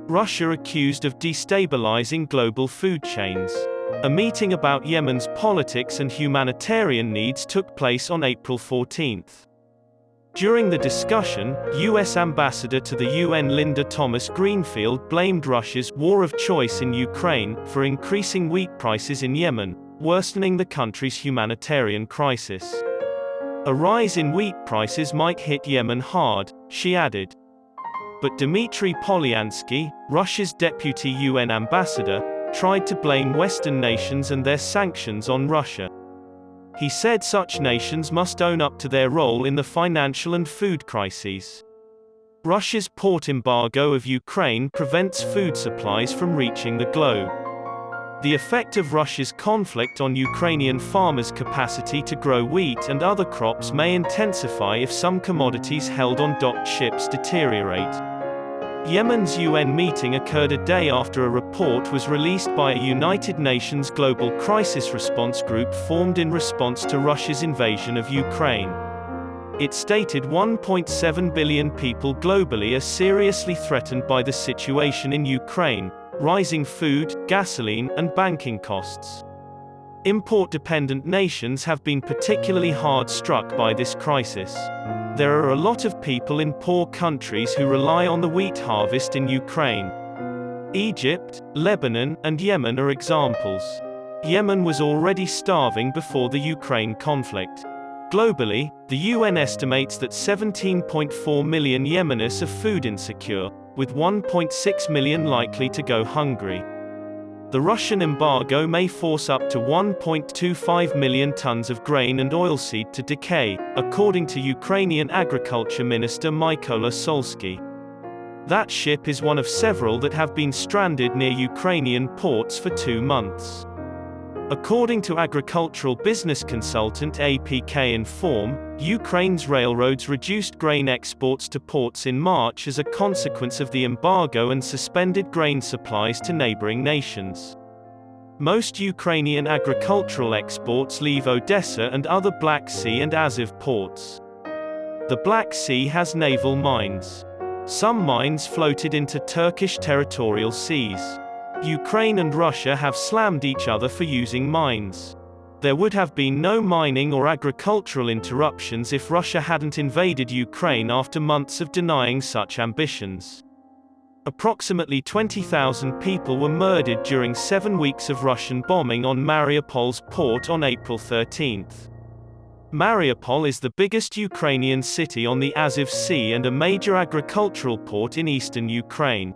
Russia accused of destabilizing global food chains. A meeting about Yemen's politics and humanitarian needs took place on April 14. During the discussion, U.S. Ambassador to the UN Linda Thomas-Greenfield blamed Russia's war of choice in Ukraine for increasing wheat prices in Yemen, worsening the country's humanitarian crisis. A rise in wheat prices might hit Yemen hard, she added. But Dmitry Polyansky, Russia's deputy UN ambassador, tried to blame Western nations and their sanctions on Russia. He said such nations must own up to their role in the financial and food crises. Russia's port embargo of Ukraine prevents food supplies from reaching the globe. The effect of Russia's conflict on Ukrainian farmers' capacity to grow wheat and other crops may intensify if some commodities held on docked ships deteriorate. Yemen's UN meeting occurred a day after a report was released by a United Nations Global Crisis Response Group formed in response to Russia's invasion of Ukraine. It stated 1.7 billion people globally are seriously threatened by the situation in Ukraine, rising food, gasoline, and banking costs. Import-dependent nations have been particularly hard struck by this crisis. There are a lot of people in poor countries who rely on the wheat harvest in Ukraine. Egypt, Lebanon, and Yemen are examples. Yemen was already starving before the Ukraine conflict. Globally, the UN estimates that 17.4 million Yemenis are food insecure, with 1.6 million likely to go hungry. The Russian embargo may force up to 1.25 million tons of grain and oilseed to decay, according to Ukrainian Agriculture Minister Mykola Solsky. That ship is one of several that have been stranded near Ukrainian ports for 2 months. According to agricultural business consultant APK Inform, Ukraine's railroads reduced grain exports to ports in March as a consequence of the embargo and suspended grain supplies to neighboring nations. Most Ukrainian agricultural exports leave Odessa and other Black Sea and Azov ports. The Black Sea has naval mines. Some mines floated into Turkish territorial seas. Ukraine and Russia have slammed each other for using mines. There would have been no mining or agricultural interruptions if Russia hadn't invaded Ukraine after months of denying such ambitions. Approximately 20,000 people were murdered during 7 weeks of Russian bombing on Mariupol's port on April 13. Mariupol is the biggest Ukrainian city on the Azov Sea and a major agricultural port in eastern Ukraine.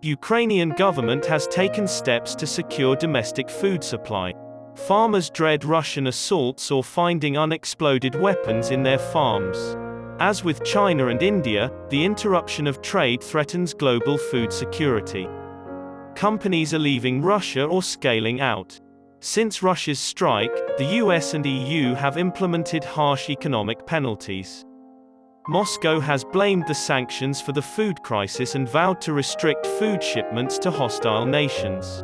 Ukrainian government has taken steps to secure domestic food supply. Farmers dread Russian assaults or finding unexploded weapons in their farms. As with China and India, the interruption of trade threatens global food security. Companies are leaving Russia or scaling out. Since Russia's strike, the US and EU have implemented harsh economic penalties. Moscow has blamed the sanctions for the food crisis and vowed to restrict food shipments to hostile nations.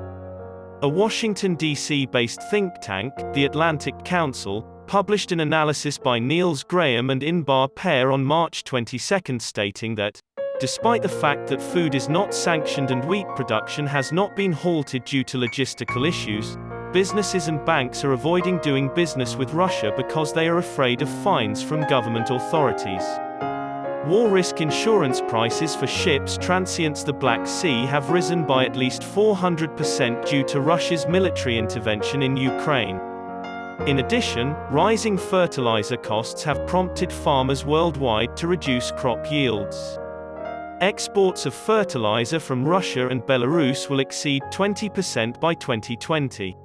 A Washington, D.C.-based think tank, the Atlantic Council, published an analysis by Niels Graham and Inbar Pear on March 22 stating that, despite the fact that food is not sanctioned and wheat production has not been halted due to logistical issues, businesses and banks are avoiding doing business with Russia because they are afraid of fines from government authorities. War risk insurance prices for ships transients the Black Sea have risen by at least 400% due to Russia's military intervention in Ukraine. In addition, rising fertilizer costs have prompted farmers worldwide to reduce crop yields. Exports of fertilizer from Russia and Belarus will exceed 20% by 2020.